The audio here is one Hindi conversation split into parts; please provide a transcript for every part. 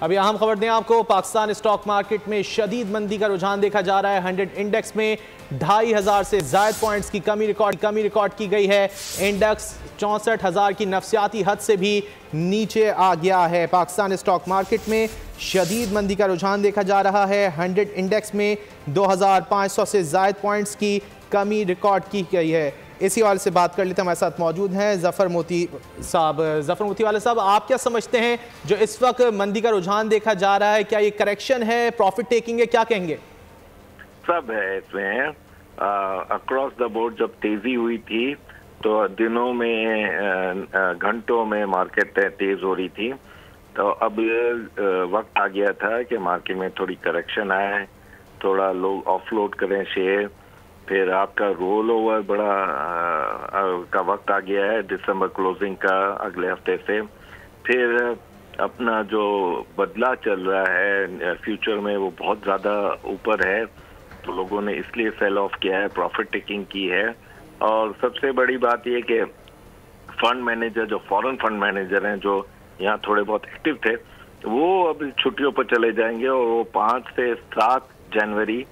अभी अहम खबर दें आपको, पाकिस्तान स्टॉक मार्केट में शदीद मंदी का रुझान देखा जा रहा है। 100 इंडेक्स में 2500 से ज्यादा पॉइंट्स की कमी रिकॉर्ड की गई है। इंडेक्स 64,000 की नफसियाती हद से भी नीचे आ गया है। पाकिस्तान स्टॉक मार्केट में शदीद मंदी का रुझान देखा जा रहा है। 100 इंडेक्स में 2500 से ज्यादा पॉइंट्स की कमी रिकॉर्ड की गई है। इसी वाले से बात कर लेते हैं, हमारे साथ मौजूद हैं ज़फ़र मोती साहब। ज़फ़र मोती वाले साहब, आप क्या समझते हैं जो इस वक्त मंदी का रुझान देखा जा रहा है, क्या ये करेक्शन है, प्रॉफिट टेकिंग है, क्या कहेंगे? सब है इसमें। अक्रॉस द बोर्ड जब तेजी हुई थी तो दिनों में घंटों में मार्केट तेज हो रही थी, तो अब वक्त आ गया था कि मार्केट में थोड़ी करेक्शन आए, थोड़ा लोग ऑफलोड करें शेयर। फिर आपका रोल ओवर बड़ा का वक्त आ गया है दिसंबर क्लोजिंग का अगले हफ्ते से। फिर अपना जो बदला चल रहा है फ्यूचर में वो बहुत ज़्यादा ऊपर है, तो लोगों ने इसलिए सेल ऑफ किया है, प्रॉफिट टेकिंग की है। और सबसे बड़ी बात ये कि फंड मैनेजर, जो फॉरेन फंड मैनेजर हैं जो यहाँ थोड़े बहुत एक्टिव थे, वो अब छुट्टियों पर चले जाएंगे और वो 5 से 7 जनवरी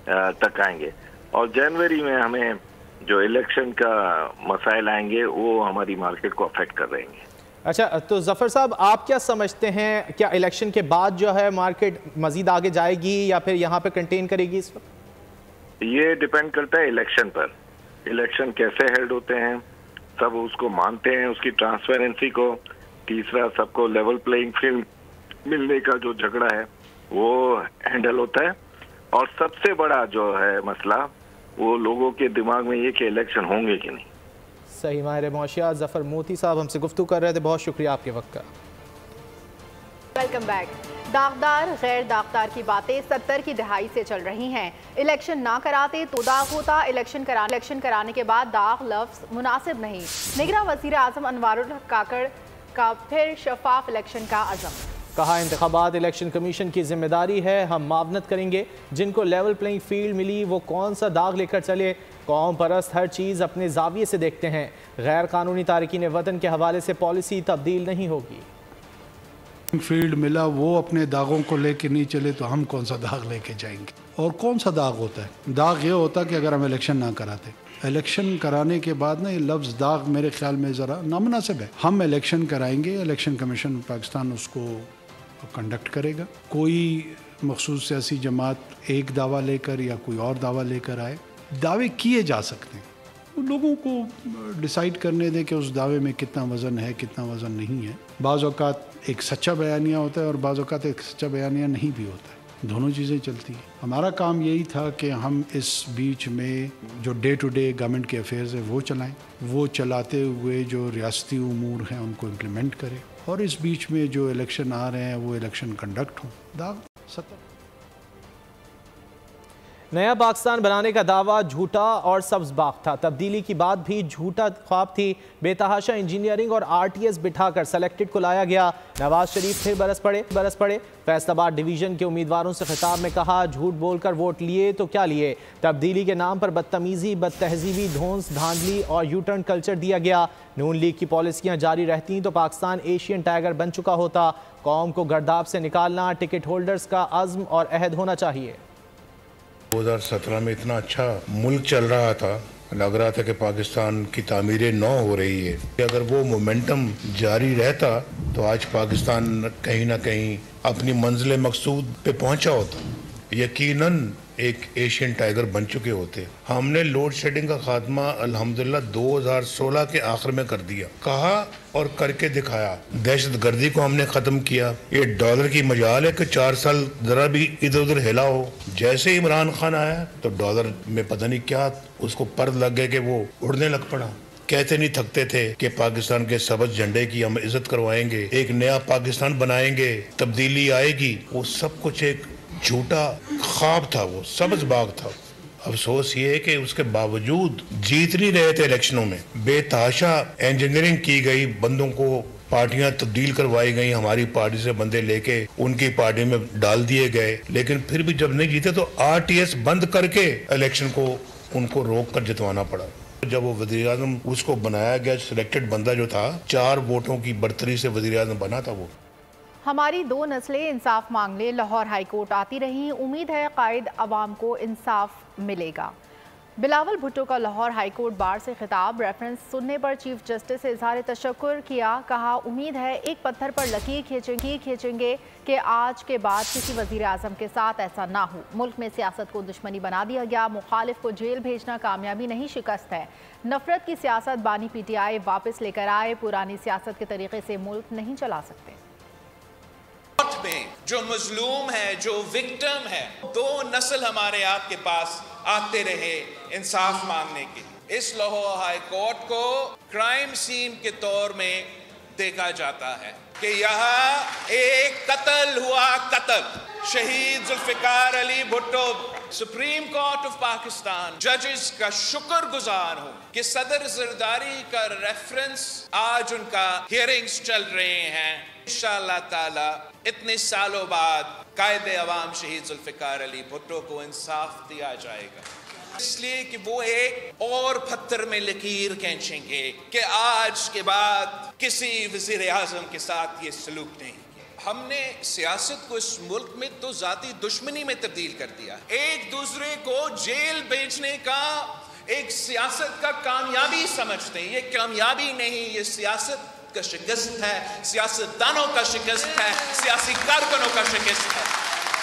तक आएंगे। और जनवरी में हमें जो इलेक्शन का मसाइल आएंगे वो हमारी मार्केट को अफेक्ट कर रहेंगे। अच्छा, तो ज़फ़र साहब, आप क्या समझते हैं, क्या इलेक्शन के बाद जो है मार्केट मजीद आगे जाएगी या फिर यहाँ पे कंटेन करेगी इस वक्त? ये डिपेंड करता है इलेक्शन पर। इलेक्शन कैसे हेल्ड होते हैं, सब उसको मानते हैं, उसकी ट्रांसपेरेंसी को। तीसरा, सबको लेवल प्लेइंग फील्ड मिलने का जो झगड़ा है वो हैंडल होता है। और सबसे बड़ा जो है मसला वो लोगों के दिमाग में ये कि इलेक्शन होंगे कि नहीं। सही। माहिर मौशियात ज़फ़र मोती साहब हमसे गुफ्तगू कर रहे थे, बहुत शुक्रिया आपके वक्त का। Welcome back. दागदार गैर दागदार की बातें 70 की दहाई से चल रही हैं। इलेक्शन ना कराते तो दाग होता, इलेक्शन कराने के बाद दाग लफ्ज़ मुनासिब नहीं। निगरां वज़ीर आज़म अनवारुल हक काकड़ का फिर शफाफ इलेक्शन का अज़म। कहा, इंतखाबात इलेक्शन कमीशन की जिम्मेदारी है, हम मावनत करेंगे। जिनको लेवल प्लेइंग फील्ड मिली वो कौन सा दाग लेकर चले। कौम परस्त हर चीज़ अपने जाविये से देखते हैं। गैर कानूनी तारकीन वतन के हवाले से पॉलिसी तब्दील नहीं होगी। फील्ड मिला, वो अपने दागों को लेके नहीं चले तो हम कौन सा दाग लेके जाएंगे। और कौन सा दाग होता है? दाग ये होता कि अगर हम इलेक्शन ना कराते। इलेक्शन कराने के बाद ना ये लफ्ज़ दाग मेरे ख्याल में ज़रा नामुनासिब है। हम इलेक्शन कराएंगे, इलेक्शन कमीशन पाकिस्तान उसको कंडक्ट करेगा। कोई मखसूस सियासी जमात एक दावा लेकर या कोई और दावा लेकर आए, दावे किए जा सकते हैं, वो लोगों को डिसाइड करने दें कि उस दावे में कितना वज़न है, कितना वज़न नहीं है। बाज़ औक़ात एक सच्चा बयानिया होता है और बाज़ औक़ात एक सच्चा बयानिया नहीं भी होता है, दोनों चीज़ें चलती हैं। हमारा काम यही था कि हम इस बीच में जो डे टू डे गवर्नमेंट के अफेयर्स है वो चलाएं, वो चलाते हुए जो रियासती उमूर हैं उनको इम्प्लीमेंट करें, और इस बीच में जो इलेक्शन आ रहे हैं वो इलेक्शन कंडक्ट हों। दाग 70। नया पाकिस्तान बनाने का दावा झूठा और सब्ज बाग था। तब्दीली की बात भी झूठा ख्वाब थी। बेतहाशा इंजीनियरिंग और आरटीएस बिठाकर सेलेक्टेड को लाया गया। नवाज शरीफ फिर बरस पड़े। फैसलाबाद डिवीजन के उम्मीदवारों से खिताब में कहा, झूठ बोलकर वोट लिए तो क्या लिए। तब्दीली के नाम पर बदतमीजी, बदतहजीबी, धौंस, धांधली और यू टर्न कल्चर दिया गया। नून लीग की पॉलिसियाँ जारी रहती तो पाकिस्तान एशियन टाइगर बन चुका होता। कौम को गर्दाब से निकालना टिकट होल्डर्स का अज़्म और अहद होना चाहिए। 2017 में इतना अच्छा मुल्क चल रहा था, लग रहा था कि पाकिस्तान की तामीरें नौ हो रही है। अगर वो मोमेंटम जारी रहता तो आज पाकिस्तान कहीं ना कहीं अपनी मंजिल मकसूद पे पहुंचा होता, यकीनन एक एशियन टाइगर बन चुके होते। हमने लोड शेडिंग का खात्मा अल्हम्दुलिल्लाह 2016 के आखिर में कर दिया, कहा और करके दिखाया। दहशत गर्दी को हमने खत्म किया। ये डॉलर की मजाल है कि 4 साल जरा भी इधर उधर हिला हो। जैसे इमरान खान आया तो डॉलर में पता नहीं क्या उसको पर्द लग गए कि वो उड़ने लग पड़ा। कहते नहीं थकते थे कि पाकिस्तान के सबज झंडे की हम इज्जत करवाएंगे, एक नया पाकिस्तान बनाएंगे, तब्दीली आएगी। वो सब कुछ एक झूठा ख्वाब था, वो सब्ज बाग था। अफसोस ये है कि उसके बावजूद जीत नहीं रहे थे इलेक्शनों में। बेतहाशा इंजीनियरिंग की गई, बंदों को पार्टियां तब्दील करवाई गई, हमारी पार्टी से बंदे लेके उनकी पार्टी में डाल दिए गए। लेकिन फिर भी जब नहीं जीते तो आरटीएस बंद करके इलेक्शन को उनको रोक कर जितवाना पड़ा। जब वो वज़ीर आज़म उसको बनाया गया, सिलेक्टेड बंदा जो था 4 वोटों की बढ़तरी से वज़ीर आज़म बना था वो। हमारी 2 नस्लें इंसाफ मांगने लाहौर हाईकोर्ट आती रहीं, उम्मीद है कायद अवाम को इंसाफ मिलेगा। बिलावल भुट्टो का लाहौर हाईकोर्ट बार से खिताब, रेफरेंस सुनने पर चीफ जस्टिस से इजहार तशक्कुर किया। कहा, उम्मीद है एक पत्थर पर लकीर खींचेंगे कि आज के बाद किसी वजीर आजम के साथ ऐसा ना हो। मुल्क में सियासत को दुश्मनी बना दिया गया, मुखालिफ को जेल भेजना कामयाबी नहीं शिकस्त है। नफरत की सियासत बानी PTI वापस लेकर आए, पुरानी सियासत के तरीके से मुल्क नहीं चला सकते। में जो मजलूम है, जो विक्टिम है, 2 नस्ल हमारे आपके पास आते रहे इंसाफ मांगने के। इस लाहौर हाई कोर्ट को क्राइम सीन के तौर में देखा जाता है कि यहाँ एक कत्ल हुआ, शहीद Zulfikar Ali Bhutto. Supreme court of Pakistan जजेस का शुक्रगुजार हूं कि सदर जरदारी का रेफरेंस आज उनका हियरिंग्स चल रहे हैं। इंशाअल्लाह ताला इतने सालों बाद कायदे अवाम शहीद जुल्फिकार अली भुट्टो को इंसाफ दिया जाएगा, इसलिए कि वो एक और पत्थर में लकीर खींचेंगे कि आज के बाद किसी वजीर आजम के साथ ये सलूक नहीं। हमने सियासत को इस मुल्क में तो जाती दुश्मनी में तब्दील कर दिया। एक दूसरे को जेल भेजने का एक सियासत का कामयाबी समझते हैं। ये कामयाबी नहीं, ये सियासत का शिकस्त है, सियासतदानों का शिकस्त है, सियासी कारकुनों का शिकस्त है।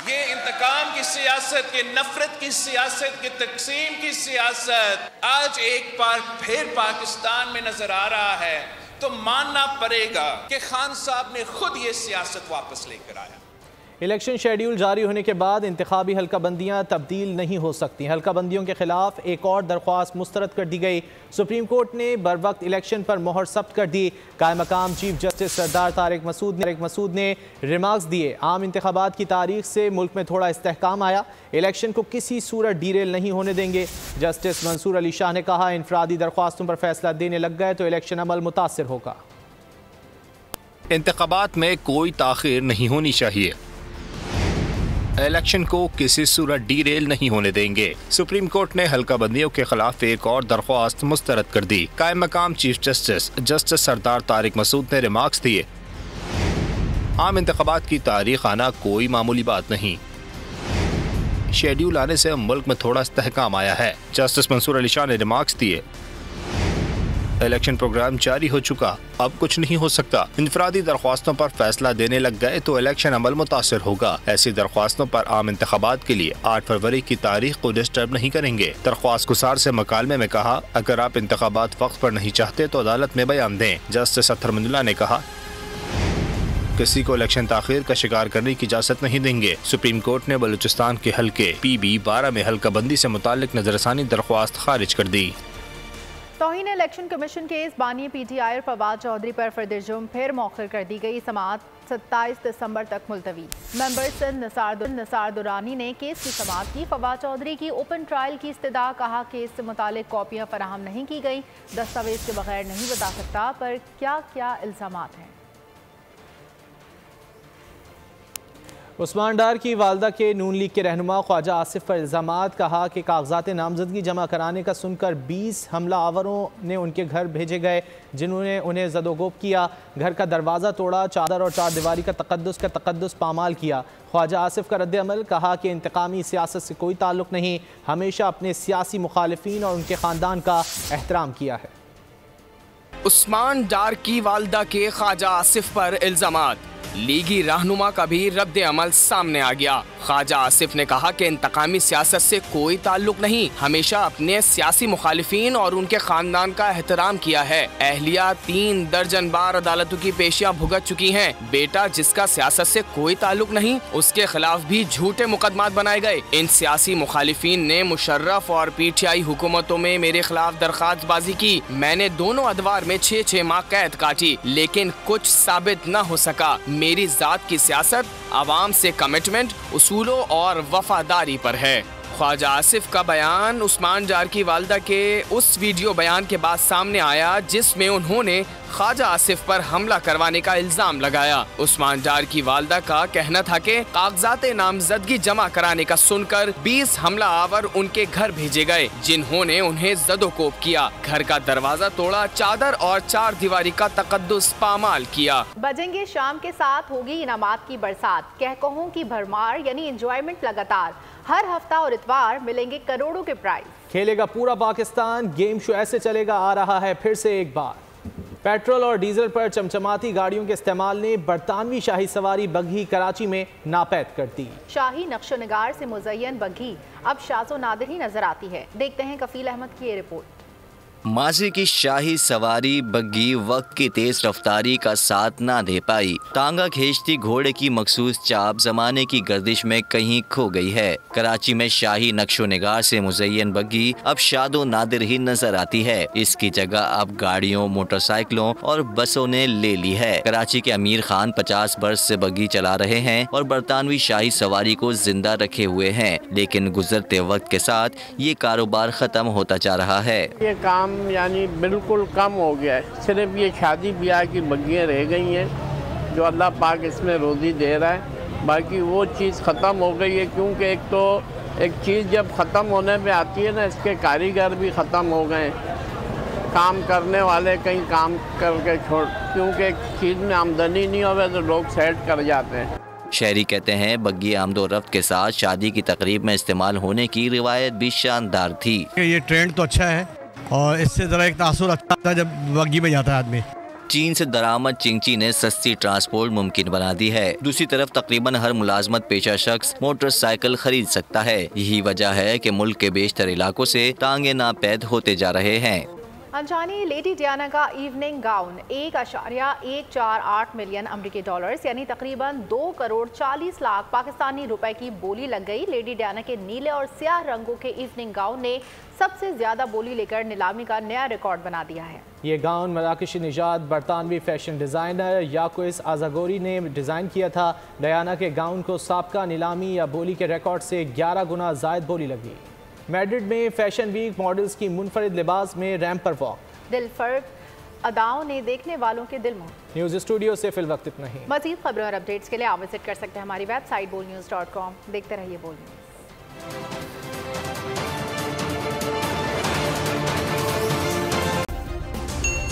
ये इंतकाम की सियासत, ये नफरत की सियासत, ये तकसीम की सियासत आज एक बार फिर पाकिस्तान में नजर आ रहा है, तो मानना पड़ेगा कि खान साहब ने खुद ये सियासत वापस लेकर आया। इलेक्शन शेड्यूल जारी होने के बाद इंतखाबी हल्काबंदियां तब्दील नहीं हो सकती। हल्काबंदियों के खिलाफ एक और दरख्वास्त मुस्तरद कर दी गई। सुप्रीम कोर्ट ने बर वक्त इलेक्शन पर मोहर सब्त कर दी। कायम मकाम चीफ जस्टिस सरदार तारिक मसूद ने रिमार्क्स दिए। आम इंतखाबात की तारीख से मुल्क में थोड़ा इस्तेहकाम आया, इलेक्शन को किसी सूरत डीरेल नहीं होने देंगे। जस्टिस मंसूर अली शाह ने कहा, इनफरादी दरख्वास्तों पर फैसला देने लग गए तो इलेक्शन अमल मुतासिर होगा। इंतखाबात में कोई ताखीर नहीं होनी चाहिए, इलेक्शन को किसी सूरत डीरेल नहीं होने देंगे। सुप्रीम कोर्ट ने हल्काबंदियों के खिलाफ एक और दरख्वास्त मुस्तरद कर दी। कायम मकाम चीफ जस्टिस सरदार तारिक मसूद ने रिमार्क्स दिए, आम इंतखाबात की तारीख आना कोई मामूली बात नहीं, शेड्यूल आने से मुल्क में थोड़ा इस्तेहकाम आया है। जस्टिस मंसूर अली शाह ने रिमार्क्स दिए, इलेक्शन प्रोग्राम जारी हो चुका, अब कुछ नहीं हो सकता। इनफरादी दरख्वास्तों पर फैसला देने लग गए तो इलेक्शन अमल मुतासिर होगा। ऐसी दरख्वास्तों पर आम इंतखाबात के लिए 8 फरवरी की तारीख को डिस्टर्ब नहीं करेंगे। दरख्वास्त गुसार से मकालमे में कहा, अगर आप इंतखाबात वक्त पर नहीं चाहते तो अदालत में बयान दें। जस्टिस अत्तर मंजुला ने कहा, किसी को इलेक्शन ताखीर का शिकार करने की इजाजत नहीं देंगे। सुप्रीम कोर्ट ने बलूचिस्तान के हल्के PB 12 में हल्काबंदी से मुताल्लिक नजरसानी दरख्वास्त खारिज कर दी। तौहीन इलेक्शन कमीशन केस बानी PTI और फवाद चौधरी पर फर्दर जुर्म फिर मौखर कर दी गई। समाअत 27 दिसंबर तक मुलतवी। मेंबर सिंध निसार दुरानी ने केस की समाअत की। फवाद चौधरी की ओपन ट्रायल की इस्तदा, कहा केस से मुतालिक कॉपियां फराहम नहीं की गई, दस्तावेज के बगैर नहीं बता सकता पर क्या क्या इल्जामात हैं। उस्मान डार की वालदा के नून लीग के रहनुमा ख्वाजा आसिफ पर इल्ज़ामात। कहा कि कागजात नामजदगी जमा कराने का सुनकर 20 हमला आवरों ने उनके घर भेजे गए, जिन्होंने उन्हें ज़दोगोब किया, घर का दरवाज़ा तोड़ा, चादर और चार दीवारी का तकद्दुस पामाल किया। ख्वाजा आसिफ का रद्द अमल, कहा कि इंतकामी सियासत से कोई ताल्लुक़ नहीं, हमेशा अपने सियासी मुखालिफिन और उनके ख़ानदान का एहतराम किया है। उस्मान डार की वालदा के ख्वाजा आसिफ पर इल्ज़ामात, लीगी रहनुमा का भी रद्द अमल सामने आ गया। ख्वाजा आसिफ ने कहा कि इंतकामी सियासत से कोई ताल्लुक नहीं, हमेशा अपने सियासी मुखालिफिन और उनके खानदान का एहतराम किया है। अहलिया 3 दर्जन बार अदालतों की पेशियां भुगत चुकी हैं। बेटा जिसका सियासत से कोई ताल्लुक नहीं, उसके खिलाफ भी झूठे मुकदमात बनाए गए। इन सियासी मुखालिफिन ने मुशर्रफ और PTI हुकूमतों में मेरे खिलाफ दरख्वास्तबाजी की। मैंने दोनों अदवार में 6-6 माह कैद काटी, लेकिन कुछ साबित न हो सका। मेरी जात की सियासत आवाम से कमिटमेंट, उसूलों और वफादारी पर है। ख्वाजा आसिफ का बयान उस्मान डार की वालदा के उस वीडियो बयान के बाद सामने आया जिसमें उन्होंने ख्वाजा आसिफ पर हमला करवाने का इल्जाम लगाया। उस्मान डार की वालदा का कहना था कि कागजात नामजदगी जमा कराने का सुनकर 20 हमला आवर उनके घर भेजे गए, जिन्होंने उन्हें जदोकोब किया, घर का दरवाजा तोड़ा, चादर और 4 दीवारी का तकद्दुस पामाल किया। बजेंगे शाम के साथ होगी इनामात की बरसात, कहकहों की भरमार यानी एंजॉयमेंट लगातार। हर हफ्ता और इतवार मिलेंगे करोड़ों के प्राइज। खेलेगा पूरा पाकिस्तान, गेम शो ऐसे चलेगा आ रहा है फिर से एक बार। पेट्रोल और डीजल पर चमचमाती गाड़ियों के इस्तेमाल ने बरतानवी शाही सवारी बग्घी कराची में नापैद कर दी। शाही नक्शोनिगार से मुज़य्यन बग्घी अब शाज़ो नादिर ही नजर आती है। देखते हैं कफील अहमद की ये रिपोर्ट। माजी की शाही सवारी बग्घी वक्त की तेज रफ्तारी का साथ ना दे पाई। टांगा खींचती घोड़े की मखसूस चाप जमाने की गर्दिश में कहीं खो गई है। कराची में शाही नक्शो निगार से मुज़य्यन बग्घी अब शादो नादिर ही नजर आती है। इसकी जगह अब गाड़ियों, मोटरसाइकिलों और बसों ने ले ली है। कराची के अमीर खान 50 बरस से बग्घी चला रहे हैं और बरतानवी शाही सवारी को जिंदा रखे हुए हैं, लेकिन गुजरते वक्त के साथ ये कारोबार खत्म होता जा रहा है। ये काम यानी बिल्कुल कम हो गया है। सिर्फ ये शादी ब्याह की बग्गियाँ रह गई हैं जो अल्लाह पाक इसमें रोज़ी दे रहा है, बाकी वो चीज़ ख़त्म हो गई है। क्योंकि एक चीज़ जब ख़त्म होने पे आती है ना, इसके कारीगर भी ख़त्म हो गए, काम करने वाले कहीं काम करके छोड़, क्योंकि एक चीज़ में आमदनी नहीं होवे तो लोग सेट कर जाते हैं। शहरी कहते हैं बग्घी आमदो रफ्त के साथ शादी की तकरीब में इस्तेमाल होने की रिवायत भी शानदार थी। ये ट्रेंड तो अच्छा है और इससे ज़रा एक तासुर अच्छा था जब बग्घी में जाता है आदमी। चीन से दरामद चिंगची ने सस्ती ट्रांसपोर्ट मुमकिन बना दी है। दूसरी तरफ तकरीबन हर मुलाजमत पेशा शख्स मोटरसाइकिल खरीद सकता है। यही वजह है कि मुल्क के बेशतर इलाकों से टांगे नापैद होते जा रहे हैं। अनजानी लेडी डियाना का इवनिंग गाउन 1.148 मिलियन अमेरिकी डॉलर्स यानी तकरीबन 2 करोड़ 40 लाख पाकिस्तानी रुपए की बोली लग गई। लेडी डियाना के नीले और स्याह रंगों के इवनिंग गाउन ने सबसे ज्यादा बोली लेकर नीलामी का नया रिकॉर्ड बना दिया है। ये गाउन मराकशी निजात बरतानवी फैशन डिज़ाइनर याकुस आजागोरी ने डिज़ाइन किया था। डियाना के गाउन को साबका नीलामी या बोली के रिकॉर्ड से 11 गुना ज़ायद बोली लगी। मैड्रिड में फैशन वीक मॉडल्स की मुनफरिद लिबास में रैंप पर वॉक। दिलफर्द अदाओं ने देखने वालों के दिल मोह। न्यूज़ स्टूडियो से फिल वक्त इतना ही। मज़ीद खबरों और अपडेट्स के लिए आप विजिट कर सकते हैं हमारी वेबसाइट bolnews.com। देखते रहिए बोल न्यूज़।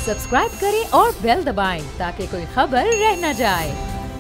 सब्सक्राइब करें और बेल दबाएं ताकि कोई खबर रह न जाए।